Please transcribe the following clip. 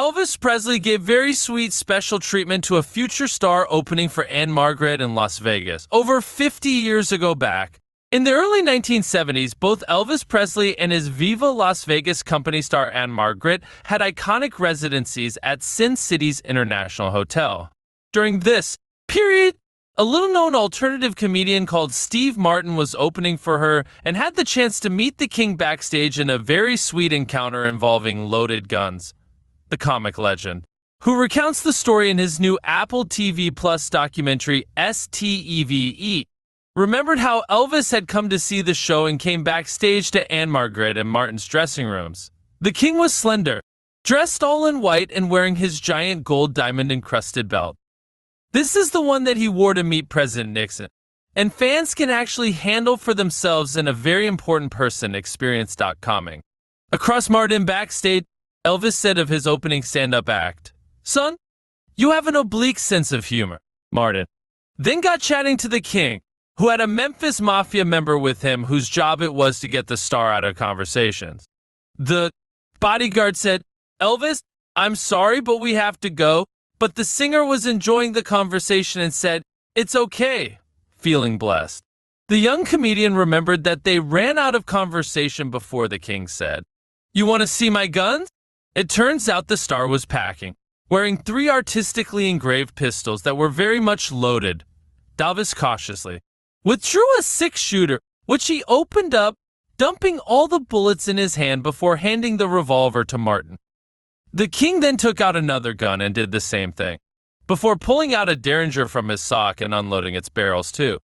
Elvis Presley gave very sweet special treatment to a future star opening for Ann-Margret in Las Vegas over 50 years ago back. In the early 1970s, both Elvis Presley and his Viva Las Vegas company star Ann-Margret had iconic residencies at Sin City's International Hotel. During this period, a little-known alternative comedian called Steve Martin was opening for her and had the chance to meet the king backstage in a very sweet encounter involving loaded guns. The comic legend, who recounts the story in his new Apple TV Plus documentary STEVE, remembered how Elvis had come to see the show and came backstage to Ann-Margret and Martin's dressing rooms. The king was slender, dressed all in white and wearing his giant gold diamond-encrusted belt. This is the one that he wore to meet President Nixon, and fans can actually handle for themselves in a very important person experience.coming. Across Martin backstage, Elvis said of his opening stand-up act, "Son, you have an oblique sense of humor." Martin then got chatting to the king, who had a Memphis Mafia member with him whose job it was to get the star out of conversations. The bodyguard said, "Elvis, I'm sorry, but we have to go." But the singer was enjoying the conversation and said, "It's okay," feeling blessed. The young comedian remembered that they ran out of conversation before the king said, "You want to see my guns?" It turns out the star was packing, wearing 3 artistically engraved pistols that were very much loaded. Elvis cautiously withdrew a 6-shooter, which he opened up, dumping all the bullets in his hand before handing the revolver to Martin. The king then took out another gun and did the same thing, before pulling out a Derringer from his sock and unloading its barrels too.